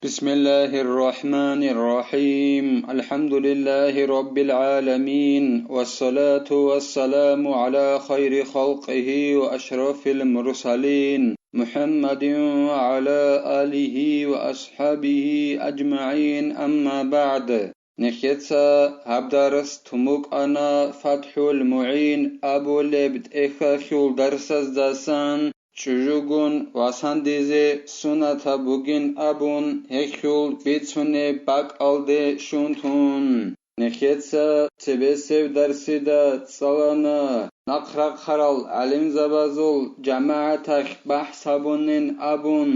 بسم الله الرحمن الرحيم الحمد لله رب العالمين والصلاة والسلام على خير خلقه وأشرف المرسلين محمد وعلى آله وأصحابه أجمعين أما بعد نخيتسا هبدارس تموك أنا فتح المعين أبو لبد إخاخيول درس داسان چوجوگون واساندیزه سوناتا بوگین ابون هکیول بیتونه باک آلده شونتون نخیتسا تبسیو درسیده سالانا نقرق خرال علم زبازول جماعتك بحثابونين ابون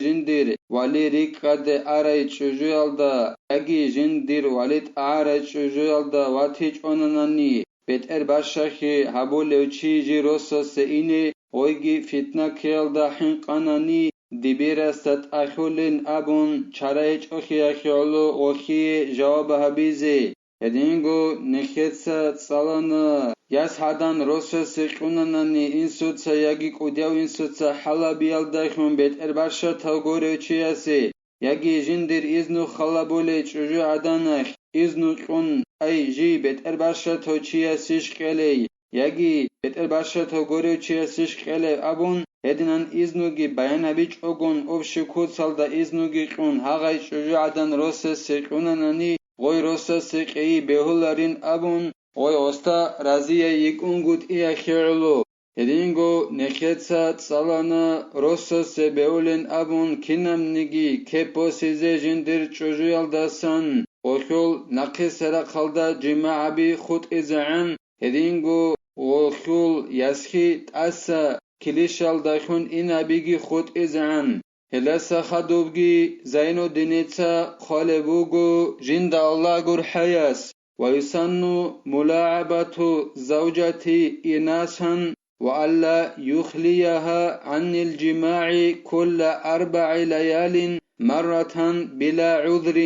جندير ولي ريكاد اري چوجوالدا اگي جندير وليد اري چوجوالدا واتيج اوناناني بيتر باشاخي هبولوچي جيروسو سيني oygi fitna kelda hinqanani dibirastat akhulin abun charaych okhiyakhiolu okhi jawab habize edingo nekhetsa tsalana yas hadan rosas qunanani insutsa yagi qudyav insutsa halabialda khun bet erbasha tagorechiyase yagi jindir iznu khalabule chuju adanakh iznu qun ay ji bet erbasha tochiyasish qeley yagi beter basha to gorechiyasish qele abun edinan iznugi bayanabich ogun obshi kutsalda iznugi qun hagay chuju adan rosas qunanani goy rosas qei behularin abun goy osta raziye yikungut iakhirlu edingo nekhetsa tsalana rosas beulin abun kinamnigi keposize jindir chuju aldasan okhul naqisera qalda jimaabi khut izan edingo وخول يسخي تأسى كليشال داخون إنا بيجي خود إزعان هلسا خدوبجي زينو دينيتسا خالبوغو جند الله قر حياس ويسنو ملاعبة زوجتي إناسا وألا يخليها عن الجماع كل 4 ليال مرة بلا عذر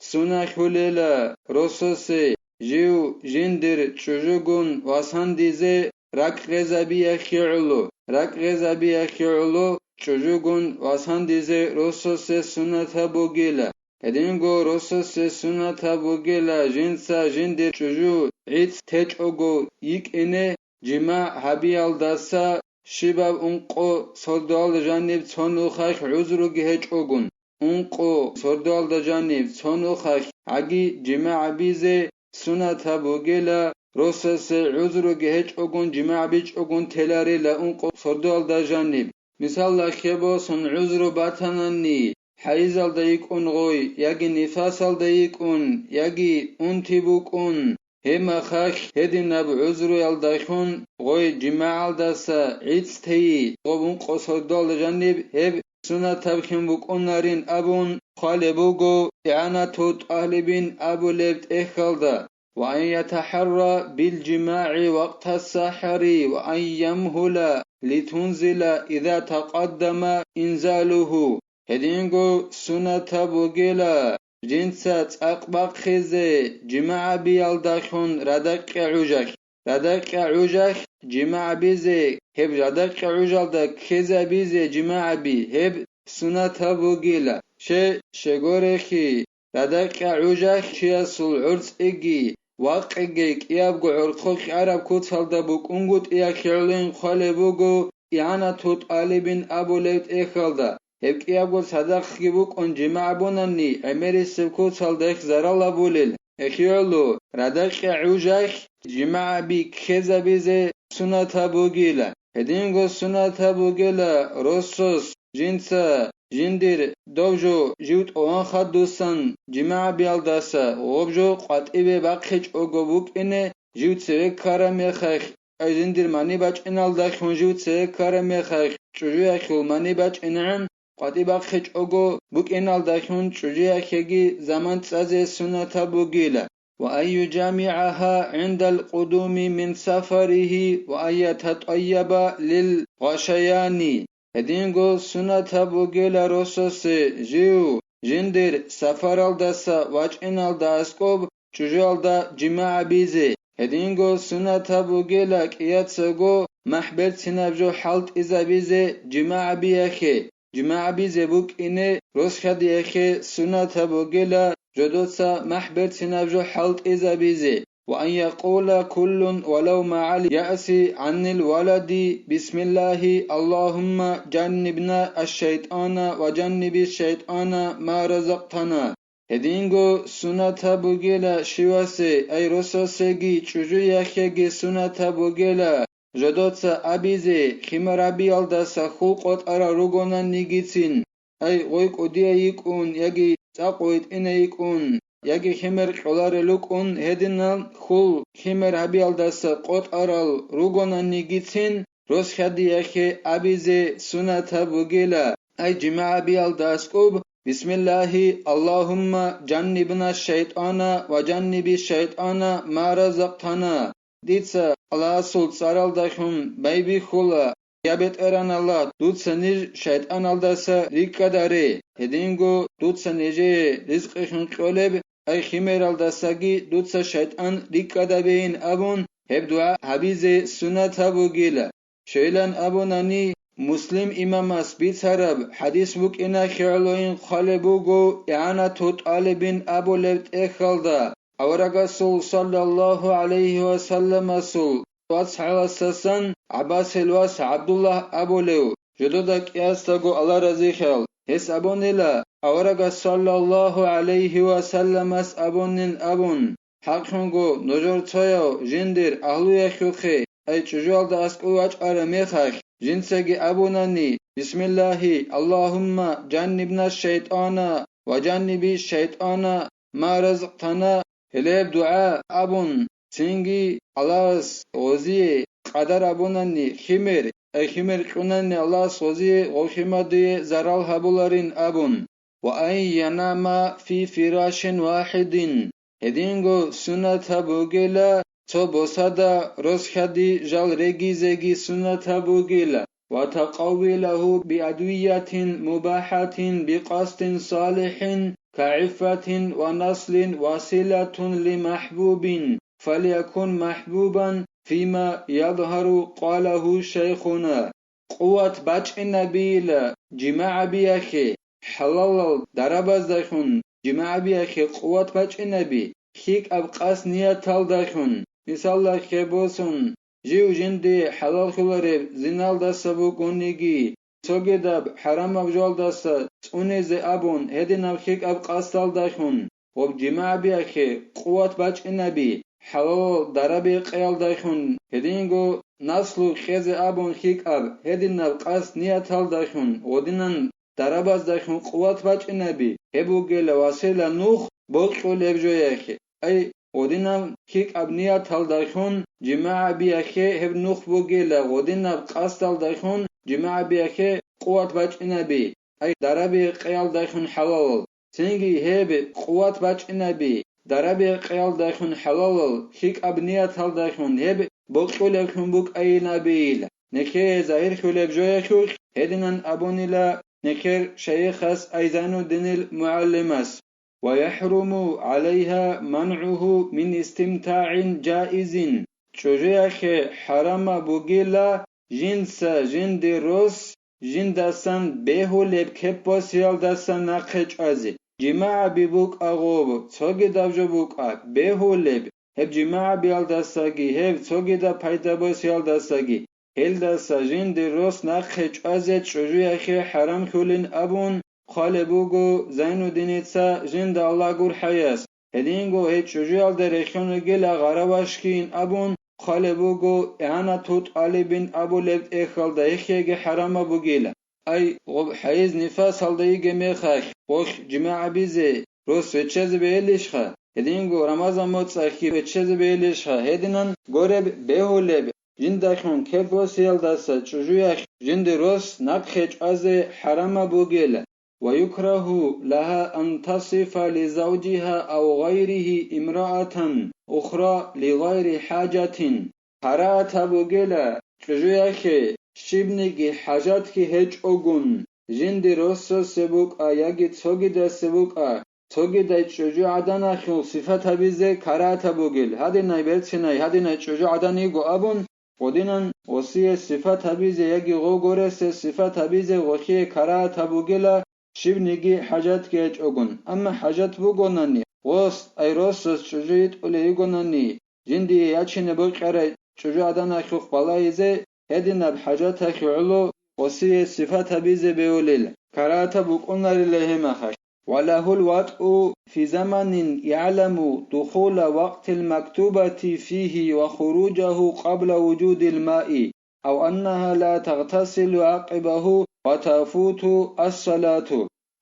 سنة خليلا رسوسي جيو جندر چوجوگون واساندیزه رک غزابیه خیعلو چوجوگون واساندیزه روسوس سنتا بوگیلا ادینگو روسوس سنتا بوگیلا جنسا جندر چوجو عیت تچ اوگو یک اینه جمع حبیال داسا شباب انقو صدال جانب چونو خاک عذرو گهچ اوگون انقو صدال جانب چونو خاک اگی جمع بیزه سنتا بوگیلا روسس عذرو گهچ اوگون جماع بیچ اوگون تلاری لأنقو صدال دا جانب مثال لخیبو سن عذرو باتنانی حیزال دا یکون غوی یگی نفاسال دا یکون یگی انتبوک اون هما خاک هدی نب عذرو یال داخون غوی جماع داسا عیدس تیی غوبون قو صدال دا جانب هب سنتا بخیم بوک اونارین ابون خالبوغو إعانة طالبين أبو لبت إخالدا وأن يتحرى بالجماع وقت السحر وأن يمهل لتنزل إذا تقدم إنزاله هدينغو سنة بوغيلا جنسات أقبق خزي جماع بيالداخون ردق عجاك جماع بيزي هب ردق عجالدا خزا بيزي جماع بي هب سنة بوغيلا شغورخي ردق عجاك شياسول عرس إجي واقعي كيابغو عرقوك عرب كوتسالدا بوك انغوت إياكيرلين خالبوغو إعانة طالبين أبو ليت إخالدا هب كيابغو صدق بوك ان جماع بوناني عمري سبكوتسالدا إخ زرالا بوليل إخيرلو ردق عجاك جماع بي كيزا بيزي سنة بوغيلا هدينغو سنة بوغيلا روسوس جنسا جندر دوجو جوت اوان خدوسان جماع بیالداسا غوبجو قطعی بقیچ اوگوبوک اینه جوت سوی کارمیخخ جندر مانی باچ اینالدا خون جوت سوی کارمیخخ چوجو اخیل مانی باچ اینعن قطعی بقیچ اوگو بوک اینالدا خون چوجو اخیگی زمان تسازه سنتا بوگیلا وأن يجامعها عند القدوم من سفره وأن يتطيب للغشيان هدينغو سنتا بوغيلا روسوس جيو جندر سفرالداسا واچئنالدا اسكوب چوجالدا جماع بيزي هدينغو سنتا بوغيلا كياتسغو محبت سنابجو حالت إذا بيزي جماع بيخي جماع بيزي بوك إني روس خدي أخي سنة بوغيلا جدوتسا محبت سنبجو حلط إذا بيزي وأن يقول كل ولو مع اليأس عن الولد بسم الله اللهم جنبنا الشيطان وجنب الشيطان ما رزقتنا هدينغو سنة بوغيلا شواسي أي رسوسيجي چوجو يخيجي سنة بوغيلا جدوتسا أبيزي خمرابي الدسا خلقوت أرى رغونا نيجيتين أي غويك أديا يكون يجي تاقويت إنا يكون يجي خمر قلار لكون هدينال خل خمر هبي الدسا قوت أرى رغونا نيجيتين روس خدي يخي أبيزي سنة بوغيلا أي جماع بي الدسكوب بسم الله اللهم جنبنا الشيطان وجنب الشيطان ما رزقتنا ديتسا الله سول سارال دخون بيبي خولا يابت اران الله دوتسا نيج شيطان الدسا ريكا داري هدينغو دوتسا نيجي رزق خن قولب اي خمير الدساگي دوتسا شيطان ريكا دابين ابون هب دعا حبيزي سنة بوغيلا شيلان ابوناني مسلم إماماس بيتسرب حديث بوك إنا خيرلوين خالبوغو إعانة طالبين أبو لبت إخالدا أورغا صلى الله عليه وسلم سول واتس على السسان عباس الواس عبد الله أبو ليو جدودك ياستغو الله رزيخل هس أبونيلا أورغا صلى الله عليه وسلم اس أبونين أبون حقنغو نجور تويو جندر أهلو يخوخي أي چجوال دا أسكواج أرميخاك جنسجي أبوناني بسم الله اللهم جنبنا الشيطان وجنب الشيطان ما رزقتنا هلب دعاء أبون سنجي الله غزي قدر أبوناني خمر أي خمر قناني الله غزي غخمدي زرال هبولارين أبون وأن ينام في فراش واحد هدينغو سنة بوغيلا تو بوسادا رسخدي جال رگيزگي سنة بوغيلا وتقوله بأدوية مباحة بقصد صالح كعفة ونصل وصلة لمحبوب فليكن محبوبا فيما يظهر قاله شيخنا قوة باج النبيل جماع بيخي حلال درباز دخون جماع بيخي قوة باج النبي خيك أبقاس نياتال دخون مثال خبوسون جيو جندي حلال خلارب زنال دستا بوكونيگي توگدب حرام ابجال دستا تونيز ابون هدين ابخيك ابقاستال دخون وب جماع بيخي قوات باج النبي حلال دربي قيال دخون هدينگو نسلو خيز ابون خيك اب هدين ابقاس نياتال دخون ودينن درباز دخون قوات باج النبي هبوگل واسيلا نوخ بوكو لبجويخي اي ودينم كيك أبنية تال دايخون جماعة بيخي هب نوخ بوغيلا ودينم قاستال دايخون جماعة بيخي قوات باج إنبي أي دربي قيال دايخون حلال سنجي هب قوات باج إنبي دربي قيال دايخون حلال كيك أبنية تال دايخون هب بوكو لكون بوك أي نبيل نكي زهير خلب جويخوخ هدنان أبونيلا نكير شيخس أيزانو دين المعلمس ويحرم عليها منعه من استمتاع جائز چوجيخ حرام بوغيلا جنس جند روس جندسان بهو لب كپوسيال دسان نقج ازي جماع ببوك اغوب توگي دبجو بوك بهو لب هب جماع بيال دساگي هب توگي دا پايدا بوسيال دساگي هل دسا جند روس نقج ازي چوجيخ حرام خولين ابون خالبوغو زينو دينيتسا جند الله غور حياس هدينغو هيت شجوال دريخونو گلا غراباشكين ابون خالبوغو اعانا توت علبين ابو لبت اخال دايخيغي حراما بوغيلا اي غب حيز نفاس هالدايغي ميخاك وخ جماعة بيزي روس وچز بيليشخا هدينغو رمضان موتساكي وچز بيليشخا هدينان غورب بيهو لب جندخون كبوسيال داسا چجويخ جند روس نقخيج ازي حراما بوغيلا ويكره لها أن تصف لزوجها أو غيره امرأة أخرى لغير حاجة حرات بوغيلا چجويخي شبنگي حاجاتكي هج أغن جند روسو سبوك ياگي توگي دا سبوك توگي دا چجو عدانا خيل صفت بيزي كرات بوغيل هادي ناي بلتناي هادي ناي چجو عداني گو أبون ودينان وصي صفات هبيزه يجي غوغورس صفات هبيزه وخي كرات هبوغلا شبنيجي حاجات كيج أغن أما حاجات بوغناني وص أيروسس شجيت أولي يغناني جندي ياتشين بوكرة شجاع دانا خيخ بلايزه هدينا بحاجات خيعلو وصي صفات هبيزه بيوليل كرات بوغنار لهمخش وله الوطء في زمن يعلم دخول وقت المكتوبة فيه وخروجه قبل وجود الماء أو أنها لا تغتسل عقبه وتفوت الصلاة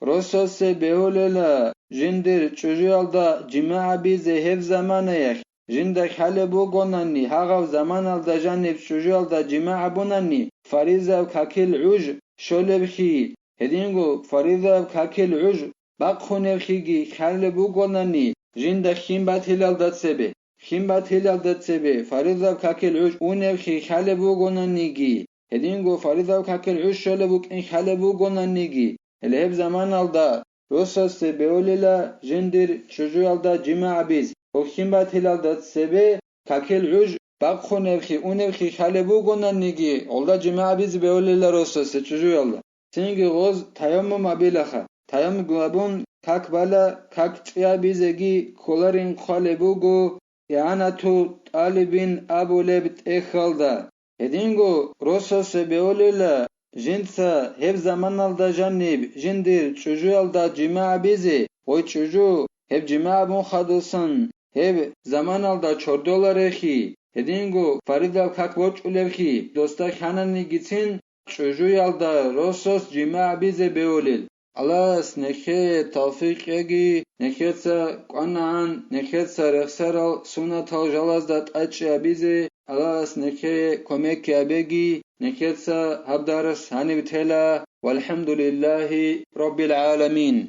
رسوس بيوليلا جندر تشجيال دا جماع بيزه هف زمانيخ جندك حلبو قناني هاغو زمان دا جانب تشجيال دا جماع بناني فريزة وكاكل عج شولبخي هدينغو فريزة وكاكل عج بقخونه خيجي حلبو قناني جندك خيمبات هلال داتسبه خيمبات هلال داتسبه فريزة وكاكل عج اونبخي حلبو قنانيجي هدينغو فريزة وكاكل عج شولبوك إن حلبو قنانيجي الهب زمان الدا روسوس بيوليلا جندر شجو الدا جماع بيز وخيمبات هلال داتسبه كاكل عج بقخونه خي اونبخي حلبو قنانيجي olda جماع بيز بيوليلا روسوس شجو الدا سينغي غوز تايمم ابيلخا تايم غلابون كاك بالا كاك تيا بيزگي كولارين خالبوغو يعناتو طالبين ابو لبت اخالدا هدينغو روسوس بيوليلا جنسا هب زمان الدا جانب جندر چوجو الدا جماع بيزي وي چوجو هب جماع بون خادوسن هب زمان الدا $4 هدينغو فريدا كاك وچ اولخي دوستا خاناني گيتين چوجو الدا روسوس جماع بيزي بيوليل الله نخي توفيق يجي نخيتسا قنعان نخيتسا رخسر سنة جلاز دات أجي أبيزي الله نخي كوميك يبيجي نخيتسا هبدارس هاني بتهلا والحمد لله رب العالمين.